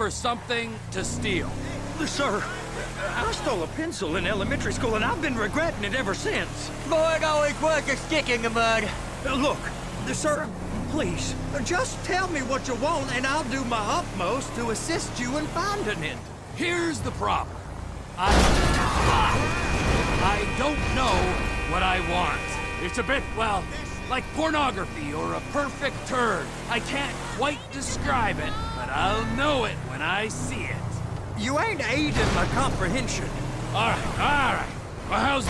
for something to steal. Sir, I stole a pencil in elementary school, and I've been regretting it ever since. Boy, it always was a stick in the mud. Look, sir, please, just tell me what you want, and I'll do my utmost to assist you in finding it. Here's the problem. I don't know what I want. It's a bit, well, like pornography or a perfect turd. I can't quite describe it, but I'll know it when I see it. You ain't aiding my comprehension. All right. Well, how's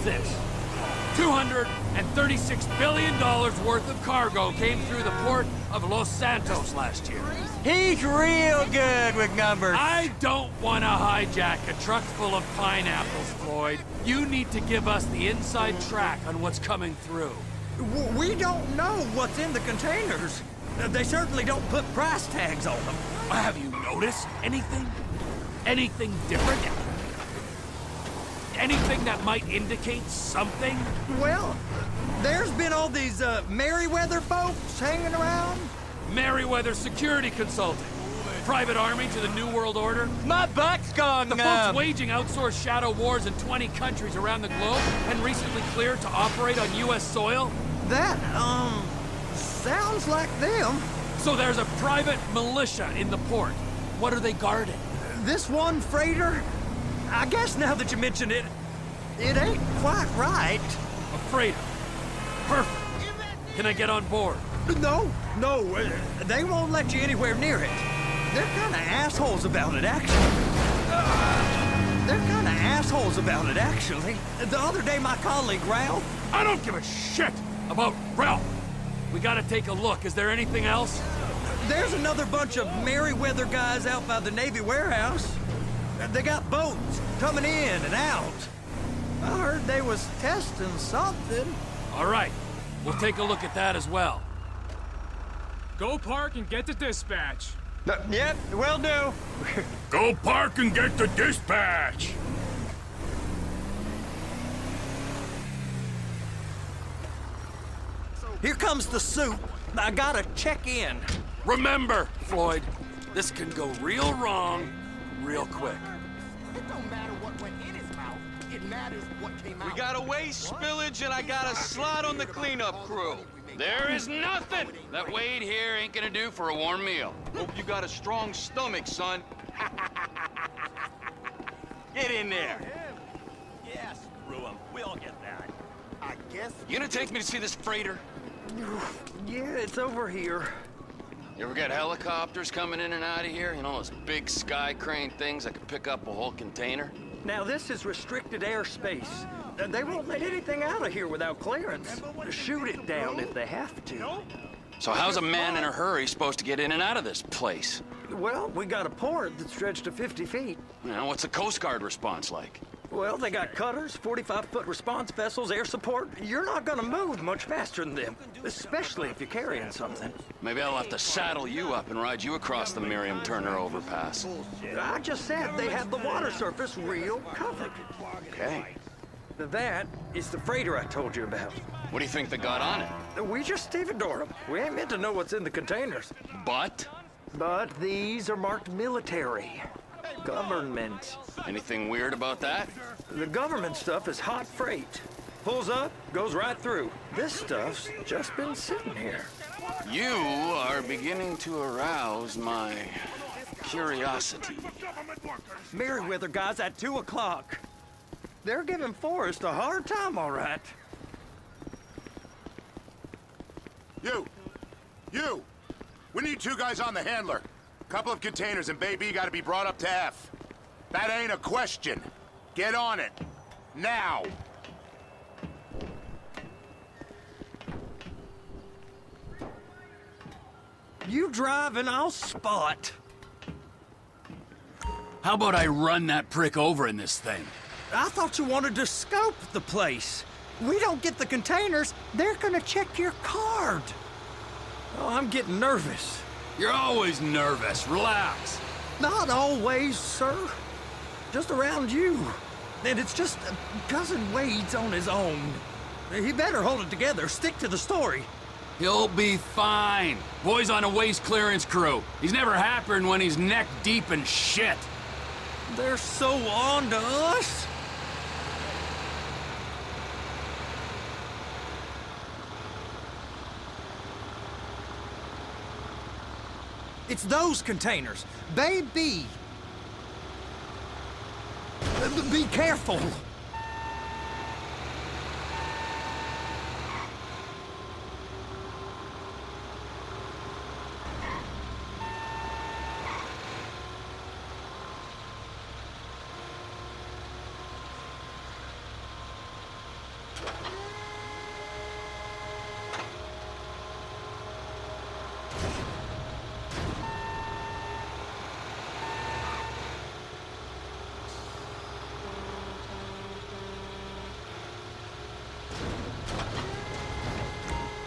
this? $236 billion worth of cargo came through the port of Los Santos last year. He's real good with numbers. I don't want to hijack a truck full of pineapples, Floyd. You need to give us the inside track on what's coming through. We don't know what's in the containers. They certainly don't put price tags on them. Have you noticed anything? Anything different? Anything that might indicate something? Well, there's been all these Merryweather folks hanging around. Merryweather Security Consulting. Private army to the New World Order. My butt's gone The folks waging outsourced shadow wars in 20 countries around the globe and recently cleared to operate on U.S. soil. That, sounds like them. So there's a private militia in the port. What are they guarding? This one freighter? I guess now that you mention it, it ain't quite right. A freighter. Perfect. Can I get on board? No, they won't let you anywhere near it. They're kind of assholes about it, actually. The other day, my colleague, Ralph... I don't give a shit about Ralph. We gotta take a look. Is there anything else? There's another bunch of Merryweather guys out by the Navy warehouse. They got boats coming in and out. I heard they was testing something. All right. We'll take a look at that as well. Go park and get to dispatch. Yep, will do. Go park and get the dispatch! Here comes the suit. I gotta check in. Remember, Floyd, this can go real wrong real quick. It don't matter what went in his mouth. It matters what came out. We got a waste spillage and I got a slot on the cleanup crew. There is nothing that Wade here ain't gonna do for a warm meal. Hope you got a strong stomach, son. Get in there. Yes, screw him. We all get that. I guess. You gonna take me to see this freighter? Yeah, it's over here. You ever got helicopters coming in and out of here? You know, those big sky crane things that could pick up a whole container? Now, this is restricted airspace. They won't let anything out of here without clearance. Shoot it down if they have to. So how's a man in a hurry supposed to get in and out of this place? Well, we got a port that stretched to 50 feet. You know, what's the Coast Guard response like? Well, they got cutters, 45-foot response vessels, air support. You're not gonna move much faster than them, especially if you're carrying something. Maybe I'll have to saddle you up and ride you across the Miriam Turner overpass. I just said they have the water surface real covered. Okay. That is the freighter I told you about. What do you think they got on it? We just stevedore them. We ain't meant to know what's in the containers. But? But these are marked military. Government. Anything weird about that? The government stuff is hot freight. Pulls up, goes right through. This stuff's just been sitting here. You are beginning to arouse my curiosity. Merryweather guys at 2 o'clock. They're giving Forrest a hard time, all right. You! We need 2 guys on the handler. Couple of containers and Baby gotta be brought up to F. That ain't a question. Get on it. Now! You drive and I'll spot. How about I run that prick over in this thing? I thought you wanted to scope the place. We don't get the containers, they're gonna check your card. Oh, I'm getting nervous. You're always nervous. Relax. Not always, sir. Just around you. And it's just Cousin Wade's on his own. He better hold it together, stick to the story. He'll be fine. Boy's on a waste clearance crew. He's never happened when he's neck deep in shit. They're so on to us. It's those containers. Baby. Be careful.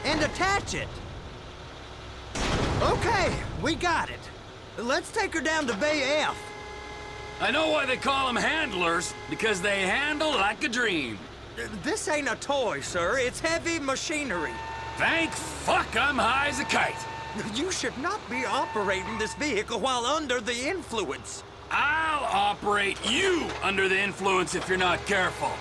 And attach it. Okay, we got it. Let's take her down to Bay F. I know why they call them handlers, because they handle like a dream. This ain't a toy, sir. It's heavy machinery. Thank fuck I'm high as a kite. You should not be operating this vehicle while under the influence. I'll operate you under the influence if you're not careful.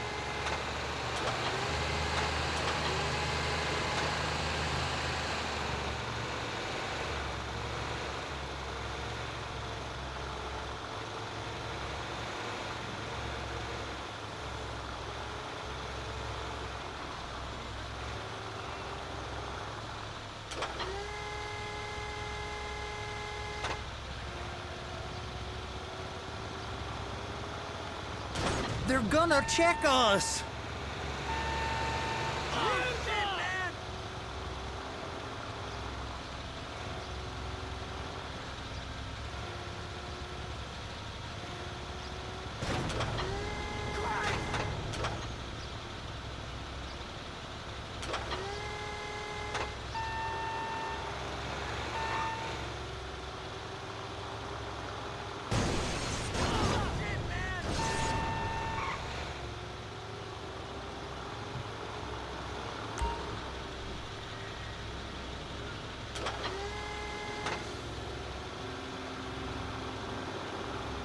They're gonna check us.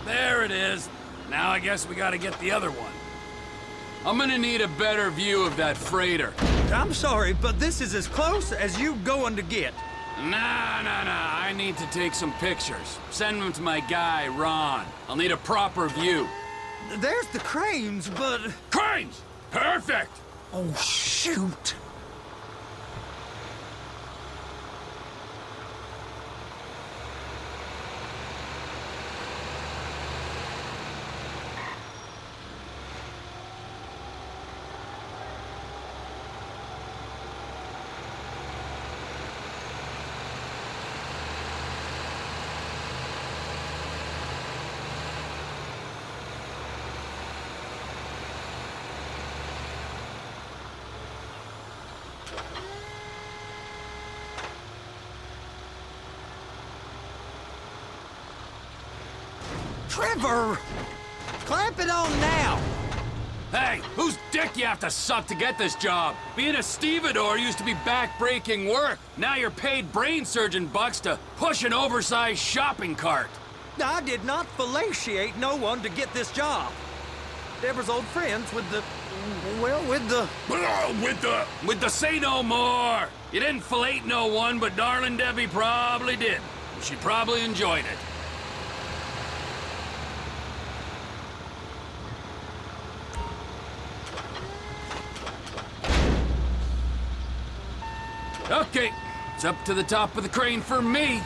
There it is. Now I guess we gotta get the other one. I'm gonna need a better view of that freighter. I'm sorry, but this is as close as you going to get. Nah. I need to take some pictures. Send them to my guy, Ron. I'll need a proper view. There's the cranes, but... Cranes! Perfect! Oh, shoot. Trevor! Clamp it on now! Hey, whose dick you have to suck to get this job? Being a stevedore used to be back-breaking work. Now you're paid brain surgeon bucks to push an oversized shopping cart. I did not fellatiate no one to get this job. Deborah's old friends with the... well, with the... With the say no more! You didn't fillet no one, but darling Debbie probably did. She probably enjoyed it. Okay, it's up to the top of the crane for me.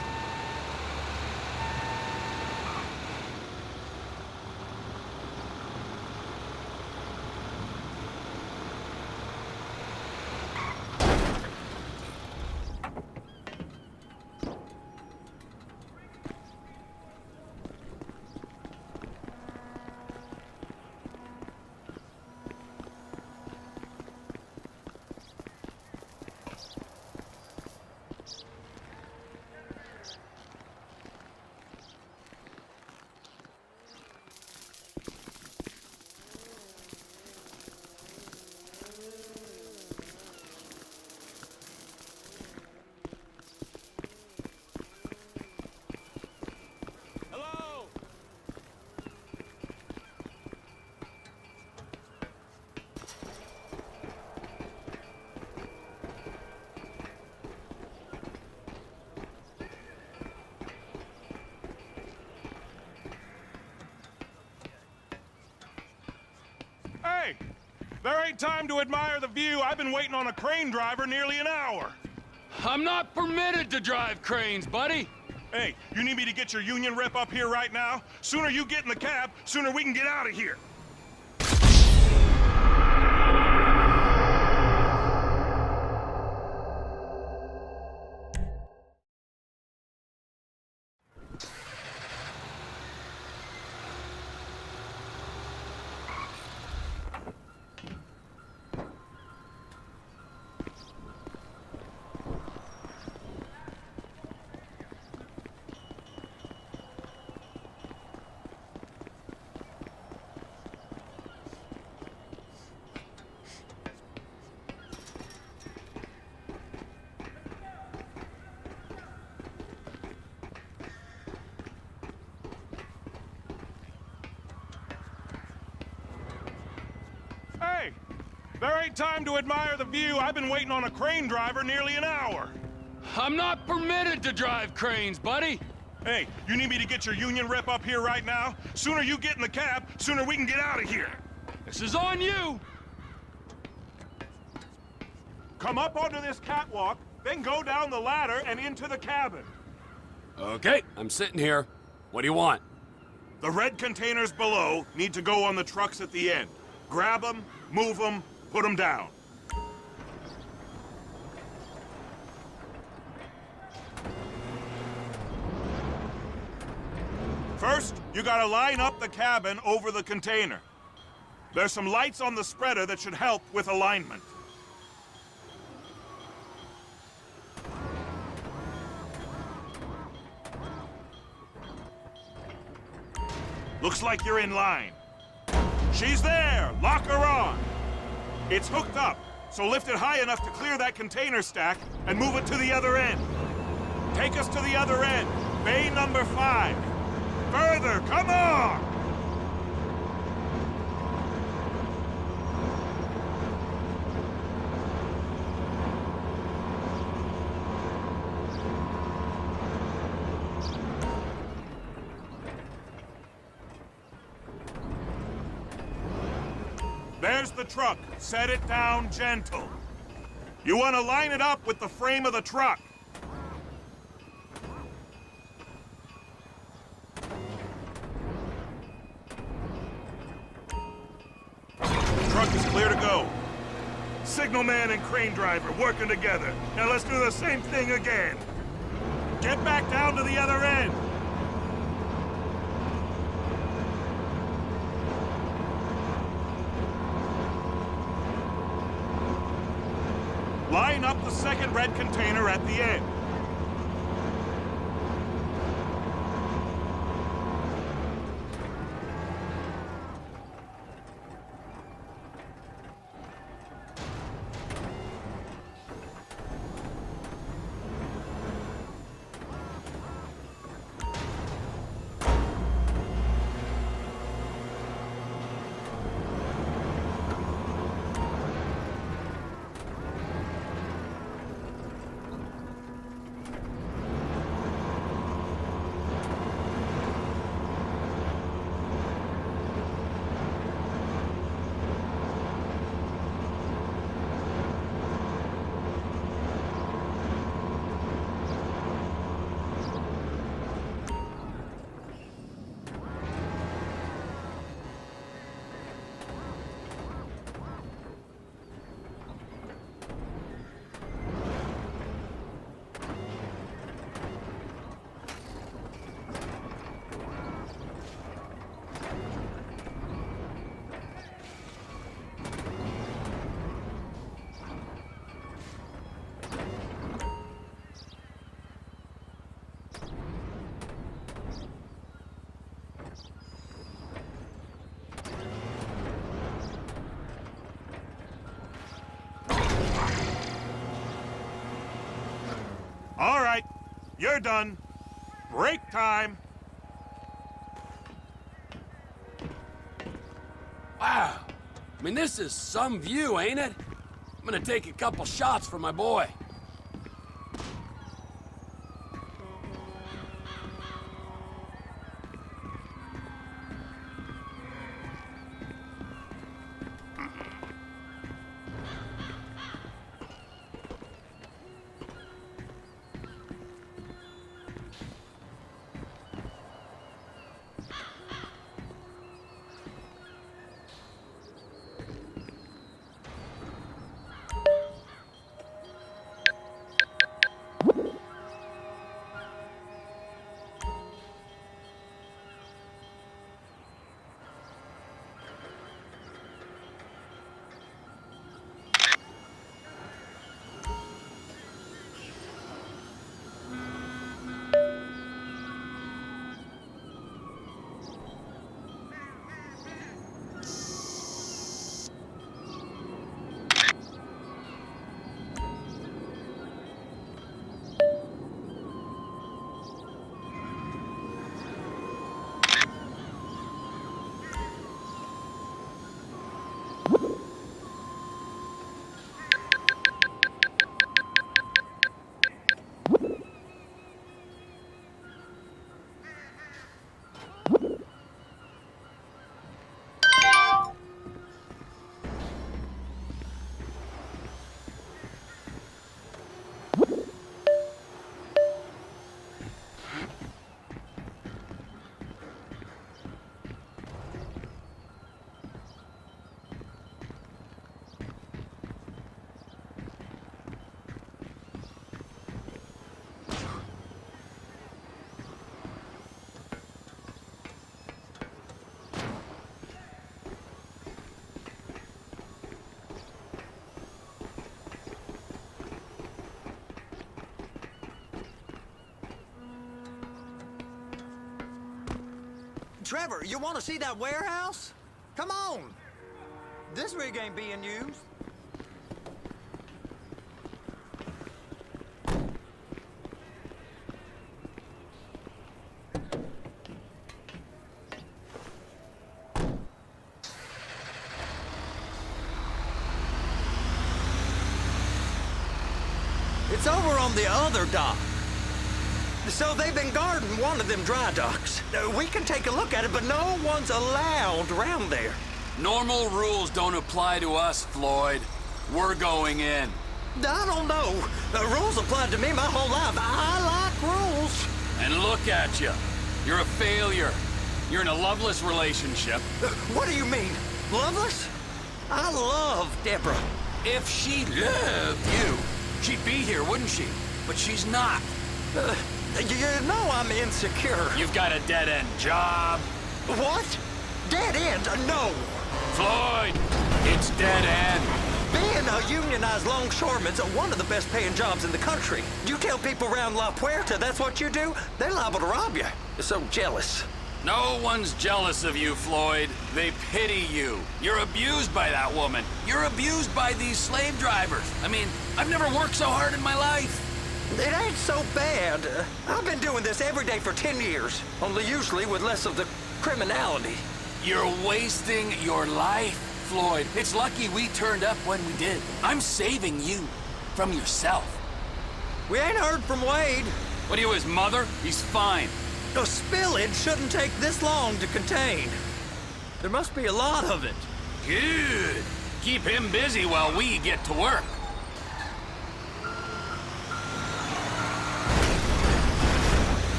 Hey! There ain't time to admire the view. I've been waiting on a crane driver nearly an hour. I'm not permitted to drive cranes, buddy. Hey, you need me to get your union rep up here right now? Sooner you get in the cab, sooner we can get out of here. Hey! There ain't time to admire the view. I've been waiting on a crane driver nearly an hour. I'm not permitted to drive cranes, buddy. Hey, you need me to get your union rep up here right now? Sooner you get in the cab, sooner we can get out of here. This is on you. Come up onto this catwalk, then go down the ladder and into the cabin. Okay, I'm sitting here. What do you want? The red containers below need to go on the trucks at the end. Grab them, move them, put them down. First, you gotta line up the cabin over the container. There's some lights on the spreader that should help with alignment. Looks like you're in line. She's there! Lock her on! It's hooked up, so lift it high enough to clear that container stack and move it to the other end. Take us to the other end, bay number 5. Further, come on! There's the truck. Set it down gentle. You want to line it up with the frame of the truck. Truck is clear to go. Signalman and crane driver working together. Now let's do the same thing again. Get back down to the other end. Line up the second red container at the end. All right, you're done. Break time. Wow. I mean, this is some view, ain't it? I'm gonna take a couple shots for my boy. Trevor, you want to see that warehouse? Come on. This rig ain't being used. It's over on the other dock. So they've been guarding one of them dry docks. We can take a look at it, but no one's allowed around there. Normal rules don't apply to us, Floyd. We're going in. I don't know. Rules applied to me my whole life. I like rules. And look at you. You're a failure. You're in a loveless relationship. What do you mean? Loveless? I love Deborah. If she loved you, she'd be here, wouldn't she? But she's not. You know I'm insecure. You've got a dead-end job. What? Dead end? No. Floyd, it's dead end. Being a unionized longshoreman's one of the best paying jobs in the country. You tell people around La Puerta that's what you do, they're liable to rob you. They're so jealous. No one's jealous of you, Floyd. They pity you. You're abused by that woman. You're abused by these slave drivers. I mean, I've never worked so hard in my life. It ain't so bad. I've been doing this every day for 10 years, only usually with less of the criminality. You're wasting your life, Floyd. It's lucky we turned up when we did. I'm saving you from yourself. We ain't heard from Wade. What are you, his mother? He's fine. A spillage shouldn't take this long to contain. There must be a lot of it. Good. Keep him busy while we get to work.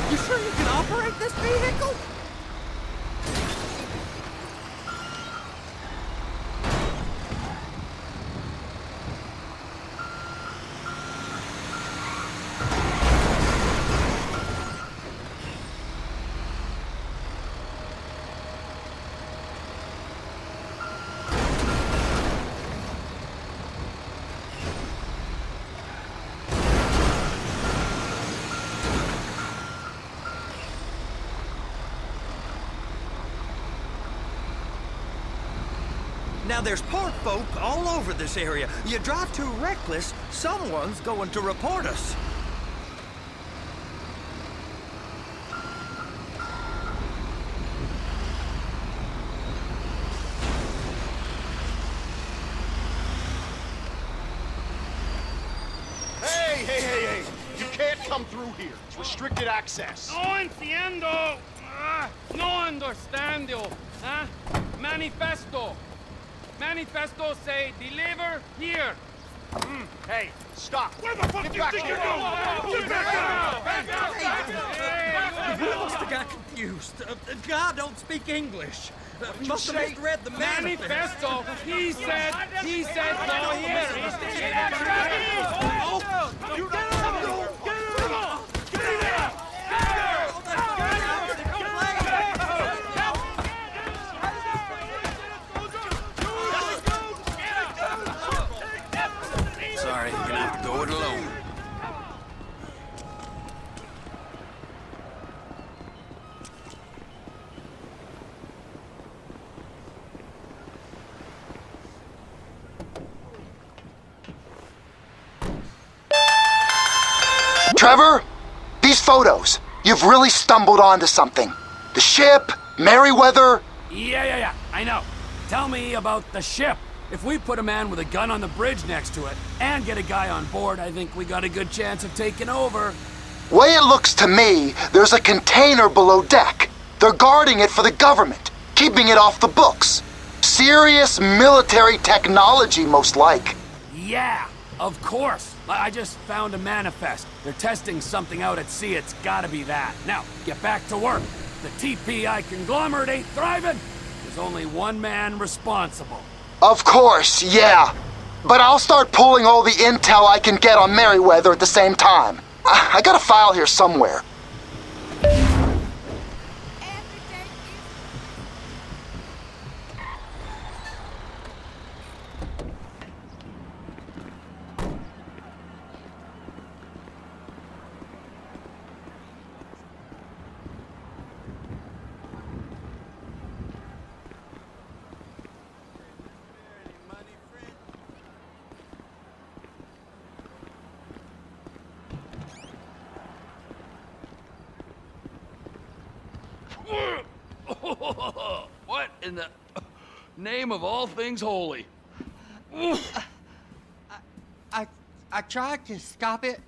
You sure you can operate this vehicle? Now there's port folk all over this area. You drive too reckless, someone's going to report us. Hey! You can't come through here. It's restricted access. No entiendo. No understando. Huh? Manifesto. Manifesto say deliver here. Hey, stop. Where the fuck do you think you're going? We must have got confused. God don't speak English. Must have misread the manifesto. Manifesto. He said go here. Sorry, you're gonna have to go it alone. Trevor, these photos, you've really stumbled onto something. The ship, Merryweather. Yeah, I know. Tell me about the ship. If we put a man with a gun on the bridge next to it and get a guy on board, I think we got a good chance of taking over. Way it looks to me, there's a container below deck. They're guarding it for the government, keeping it off the books. Serious military technology, most like. Yeah, of course. I just found a manifest. They're testing something out at sea. It's gotta be that. Now, get back to work. The TPI conglomerate ain't thriving. There's only one man responsible. Of course, yeah. But I'll start pulling all the intel I can get on Merryweather at the same time. I got a file here somewhere. What in the name of all things holy? I tried to stop it,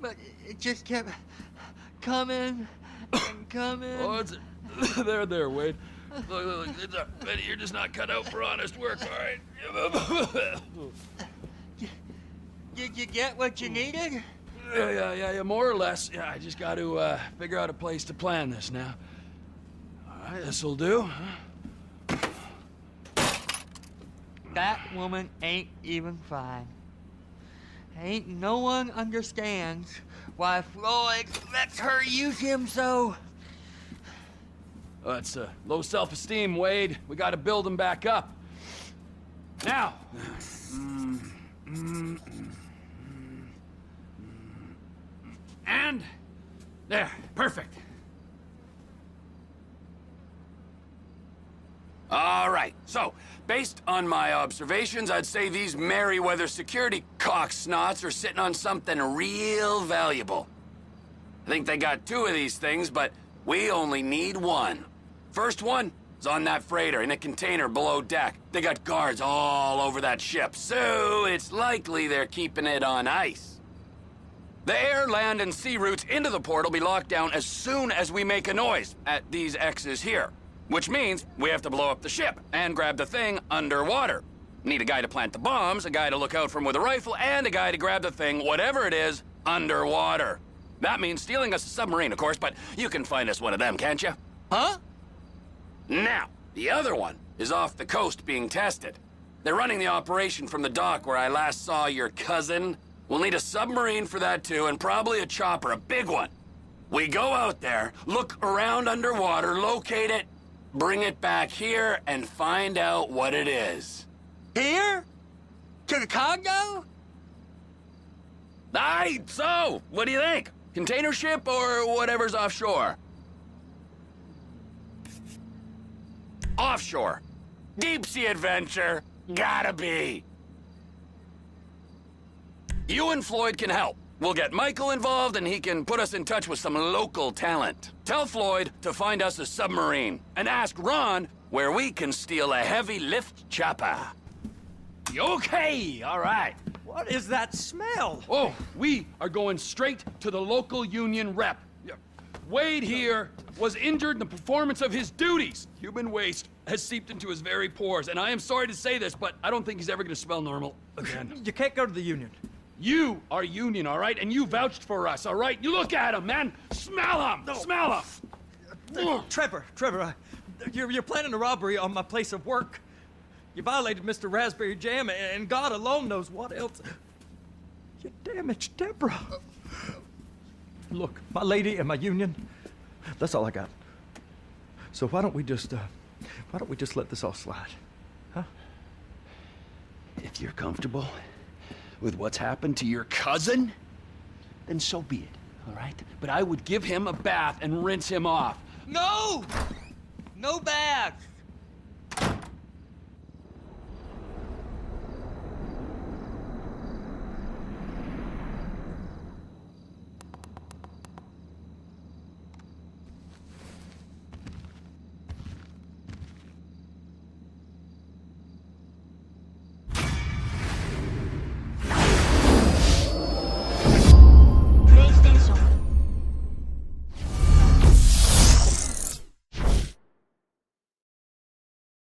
but it just kept coming and coming. Oh, it's there, Wade. Look, you're just not cut out for honest work, all right? Did you get what you needed? Yeah, more or less. Yeah, I just got to figure out a place to plan this now. All right, this'll do. That woman ain't even fine. Ain't no one understands why Floyd lets her use him so. Oh, that's low self-esteem, Wade. We got to build him back up. Now. And there, perfect. All right, so, based on my observations, I'd say these Merryweather security cocksnots are sitting on something real valuable. I think they got 2 of these things, but we only need 1. First one is on that freighter in a container below deck. They got guards all over that ship, so it's likely they're keeping it on ice. The air, land, and sea routes into the port will be locked down as soon as we make a noise at these X's here. Which means we have to blow up the ship and grab the thing underwater. Need a guy to plant the bombs, a guy to look out for him with a rifle, and a guy to grab the thing, whatever it is, underwater. That means stealing us a submarine, of course, but you can find us one of them, can't you? Huh? Now, the other one is off the coast being tested. They're running the operation from the dock where I last saw your cousin. We'll need a submarine for that too, and probably a chopper, a big one. We go out there, look around underwater, locate it, bring it back here, and find out what it is. Here? To the Congo? Aye, so, what do you think? Container ship or whatever's offshore? Offshore. Deep sea adventure. Gotta be. You and Floyd can help. We'll get Michael involved and he can put us in touch with some local talent. Tell Floyd to find us a submarine and ask Ron where we can steal a heavy lift chopper. Okay, all right. What is that smell? Oh, we are going straight to the local union rep. Wade here was injured in the performance of his duties. Human waste has seeped into his very pores, and I am sorry to say this, but I don't think he's ever gonna smell normal again. You can't go to the union. You are union, all right? And you vouched for us, all right? You look at him, man. Smell him. No. Smell him. Trevor, you're planning a robbery on my place of work. You violated Mr. Raspberry Jam, and God alone knows what else. You damaged Deborah. Look, my lady and my union, that's all I got. So why don't we just let this all slide, huh? If you're comfortable with what's happened to your cousin, then so be it, all right? But I would give him a bath and rinse him off. No! No bath!